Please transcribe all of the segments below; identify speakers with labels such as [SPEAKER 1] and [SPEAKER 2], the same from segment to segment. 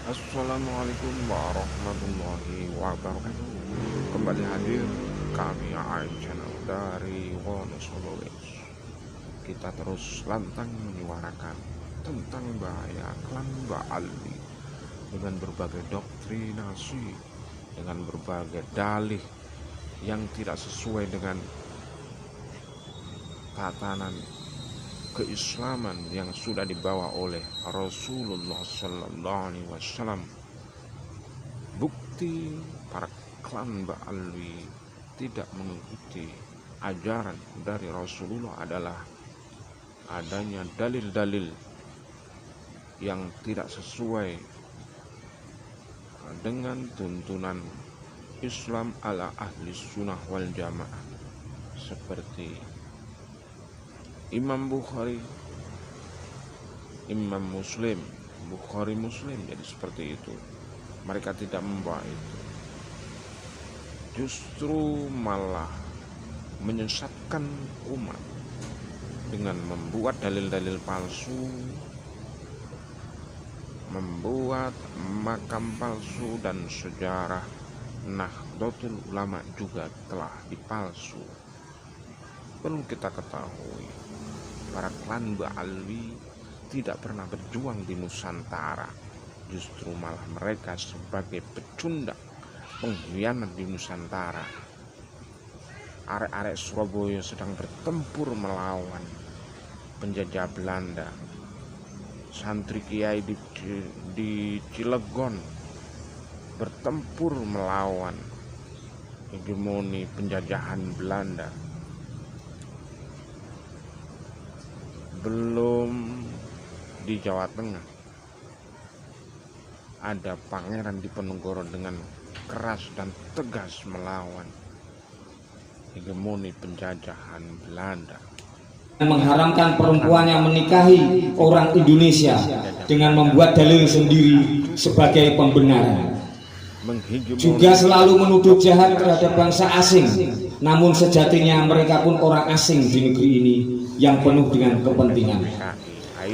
[SPEAKER 1] Assalamualaikum warahmatullahi wabarakatuh. Kembali hadir kami AIM Channel dari Wonosobo. Kita terus lantang menyuarakan tentang bahaya klan Ba'alwi dengan berbagai doktrinasi, dengan berbagai dalih yang tidak sesuai dengan tatanan keislaman yang sudah dibawa oleh Rasulullah Sallallahu Alaihi Wasallam. Bukti para klan Ba'alwi tidak mengikuti ajaran dari Rasulullah adalah adanya dalil-dalil yang tidak sesuai dengan tuntunan Islam ala ahli sunnah wal jamaah, seperti Imam Bukhari, Imam Muslim, Bukhari Muslim. Jadi seperti itu. Mereka tidak membawa itu, justru malah menyesatkan umat dengan membuat dalil-dalil palsu, membuat makam palsu, dan sejarah Nahdlatul Ulama juga telah dipalsu. Perlu kita ketahui, para klan Ba'alwi tidak pernah berjuang di Nusantara. Justru malah mereka sebagai pecundang, pengkhianat di Nusantara. Arek-arek Surabaya sedang bertempur melawan penjajah Belanda. Santri kiai di Cilegon bertempur melawan hegemoni penjajahan Belanda. Belum di Jawa Tengah ada Pangeran Diponegoro dengan keras dan tegas melawan hegemoni penjajahan Belanda,
[SPEAKER 2] mengharamkan perempuan yang menikahi orang Indonesia dengan membuat dalil sendiri sebagai pembenaran. Juga selalu menuduh jahat terhadap bangsa asing, namun sejatinya mereka pun orang asing di negeri ini yang penuh dengan kepentingan.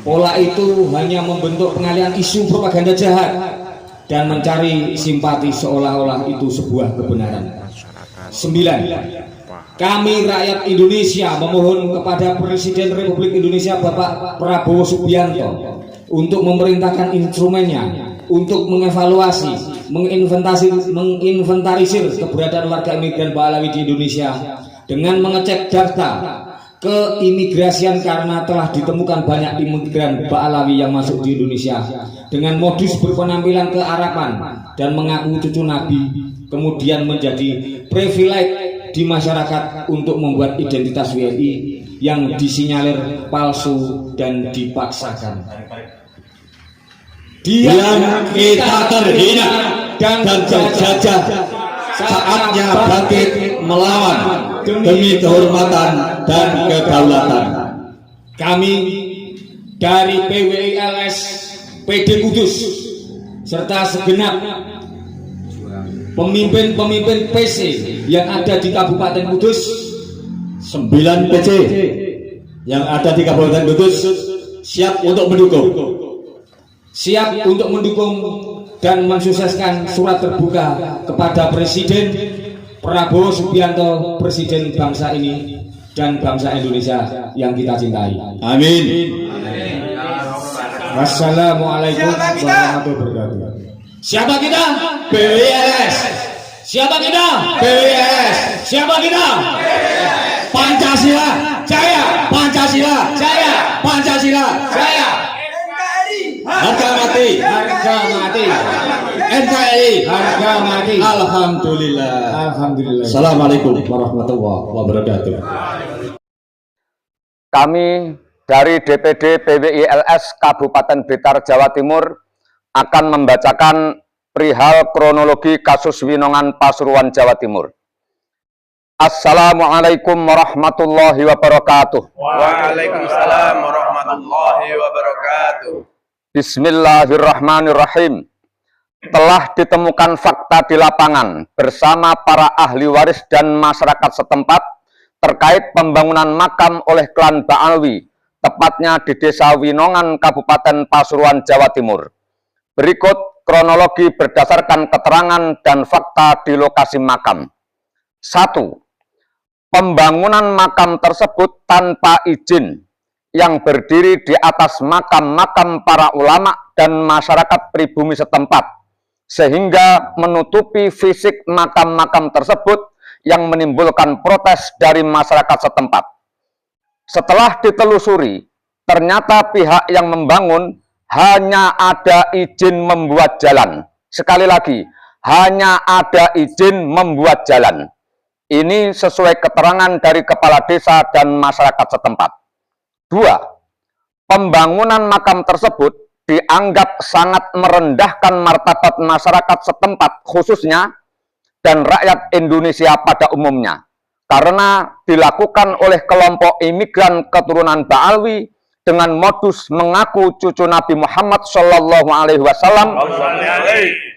[SPEAKER 2] Pola itu hanya membentuk pengalihan isu propaganda jahat dan mencari simpati seolah-olah itu sebuah kebenaran. 9. Kami rakyat Indonesia memohon kepada Presiden Republik Indonesia Bapak Prabowo Subianto untuk memerintahkan instrumennya untuk mengevaluasi, menginventarisir keberadaan warga imigran Ba'alawi di Indonesia dengan mengecek data keimigrasian, karena telah ditemukan banyak imigran Ba'alawi yang masuk di Indonesia dengan modus berpenampilan kearapan dan mengaku cucu Nabi, kemudian menjadi privilege di masyarakat untuk membuat identitas WNI yang disinyalir palsu dan dipaksakan.
[SPEAKER 3] Diam kita terhina dan terjajah, saatnya bangkit melawan demi kehormatan dan kedaulatan.
[SPEAKER 2] Kami dari PWILS PD Kudus serta segenap pemimpin-pemimpin PC yang ada di Kabupaten Kudus,
[SPEAKER 3] 9 PC yang ada di Kabupaten Kudus siap untuk mendukung
[SPEAKER 2] dan mensukseskan surat terbuka kepada Presiden Prabowo Subianto, Presiden bangsa ini dan bangsa Indonesia yang kita cintai.
[SPEAKER 3] Amin.
[SPEAKER 2] Wassalamualaikum warahmatullahi wabarakatuh. Siapa kita?
[SPEAKER 3] PWILS.
[SPEAKER 2] Siapa kita?
[SPEAKER 3] PWILS.
[SPEAKER 2] Siapa kita?
[SPEAKER 3] Pancasila
[SPEAKER 2] Jaya!
[SPEAKER 3] Pancasila
[SPEAKER 2] Jaya!
[SPEAKER 3] Pancasila
[SPEAKER 2] Jaya!
[SPEAKER 3] harga mati
[SPEAKER 2] Harga mati!
[SPEAKER 3] NKRI
[SPEAKER 2] Harga mati!
[SPEAKER 3] Alhamdulillah.
[SPEAKER 2] Alhamdulillah.
[SPEAKER 3] Assalamualaikum warahmatullahi wabarakatuh.
[SPEAKER 4] Kami dari DPD PWILS Kabupaten Blitar, Jawa Timur akan membacakan perihal kronologi kasus Winongan Pasuruan, Jawa Timur. Assalamualaikum warahmatullahi wabarakatuh.
[SPEAKER 5] Waalaikumsalam warahmatullahi wabarakatuh.
[SPEAKER 4] Bismillahirrahmanirrahim. Telah ditemukan fakta di lapangan bersama para ahli waris dan masyarakat setempat terkait pembangunan makam oleh klan Ba'alwi, tepatnya di Desa Winongan, Kabupaten Pasuruan, Jawa Timur. Berikut kronologi berdasarkan keterangan dan fakta di lokasi makam. 1. Pembangunan makam tersebut tanpa izin yang berdiri di atas makam-makam para ulama dan masyarakat pribumi setempat, sehingga menutupi fisik makam-makam tersebut yang menimbulkan protes dari masyarakat setempat. Setelah ditelusuri, ternyata pihak yang membangun hanya ada izin membuat jalan. Sekali lagi, hanya ada izin membuat jalan. Ini sesuai keterangan dari kepala desa dan masyarakat setempat. 2. Pembangunan makam tersebut dianggap sangat merendahkan martabat masyarakat setempat khususnya dan rakyat Indonesia pada umumnya, karena dilakukan oleh kelompok imigran keturunan Ba'alwi dengan modus mengaku cucu Nabi Muhammad SAW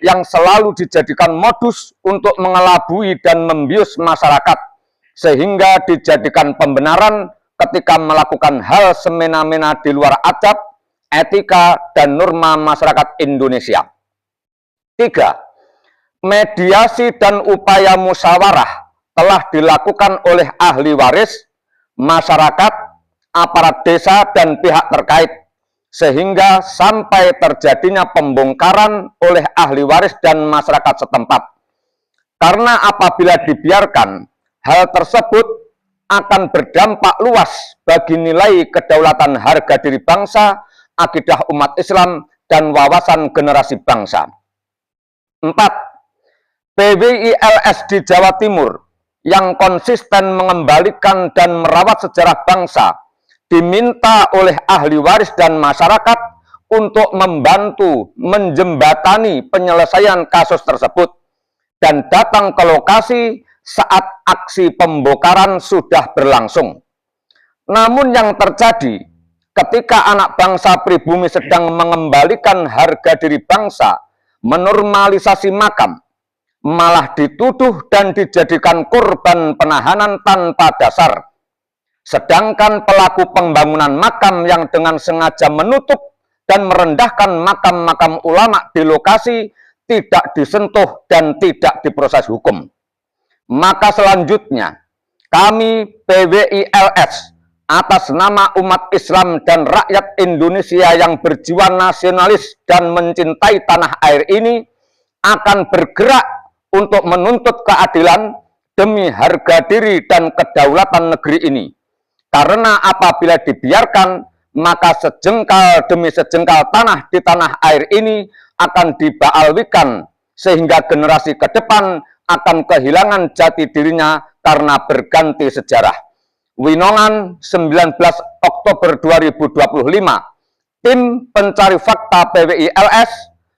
[SPEAKER 4] yang selalu dijadikan modus untuk mengelabui dan membius masyarakat, sehingga dijadikan pembenaran ketika melakukan hal semena-mena di luar adab, etika, dan norma masyarakat Indonesia. 3. Mediasi dan upaya musyawarah telah dilakukan oleh ahli waris, masyarakat, aparat desa, dan pihak terkait, sehingga sampai terjadinya pembongkaran oleh ahli waris dan masyarakat setempat. Karena apabila dibiarkan, hal tersebut akan berdampak luas bagi nilai kedaulatan harga diri bangsa, akidah umat Islam, dan wawasan generasi bangsa. 4. PWILS di Jawa Timur yang konsisten mengembalikan dan merawat sejarah bangsa diminta oleh ahli waris dan masyarakat untuk membantu menjembatani penyelesaian kasus tersebut dan datang ke lokasi saat aksi pembongkaran sudah berlangsung. Namun yang terjadi ketika anak bangsa pribumi sedang mengembalikan harga diri bangsa, menormalisasi makam, malah dituduh dan dijadikan korban penahanan tanpa dasar. Sedangkan pelaku pembangunan makam yang dengan sengaja menutup dan merendahkan makam-makam ulama di lokasi tidak disentuh dan tidak diproses hukum. Maka selanjutnya, kami PWILS atas nama umat Islam dan rakyat Indonesia yang berjiwa nasionalis dan mencintai tanah air ini akan bergerak untuk menuntut keadilan demi harga diri dan kedaulatan negeri ini. Karena apabila dibiarkan, maka sejengkal demi sejengkal tanah di tanah air ini akan dibaalwikan, sehingga generasi ke depan akan kehilangan jati dirinya karena berganti sejarah. Winongan 19 Oktober 2025, Tim Pencari Fakta PWILS,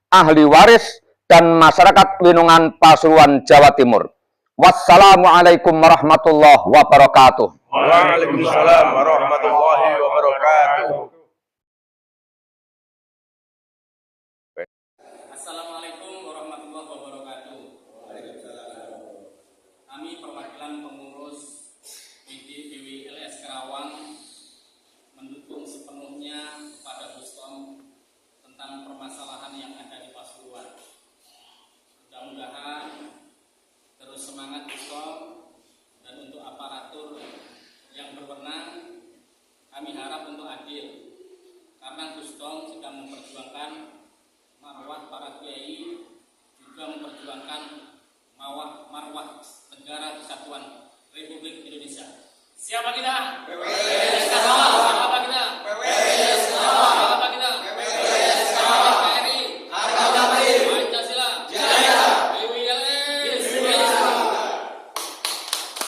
[SPEAKER 4] ahli waris, dan masyarakat Winongan Pasuruan, Jawa Timur. Wassalamualaikum warahmatullahi wabarakatuh.
[SPEAKER 5] Waalaikumsalam warahmatullahi wabarakatuh.
[SPEAKER 6] Assalamualaikum warahmatullahi wabarakatuh. Kami perwakilan pengurus PWILS Karawang mendukung sepenuhnya pada Buskom tentang permasalahan yang ada di Pasuruan. Mudah-mudahan terus semangat Buskom, dan untuk aparatur yang berwenang kami harap untuk adil, karena Buskom sedang memperjuangkan marwah para kiai, juga memperjuangkan marwah negara kesatuan Republik Indonesia. Siapa kita?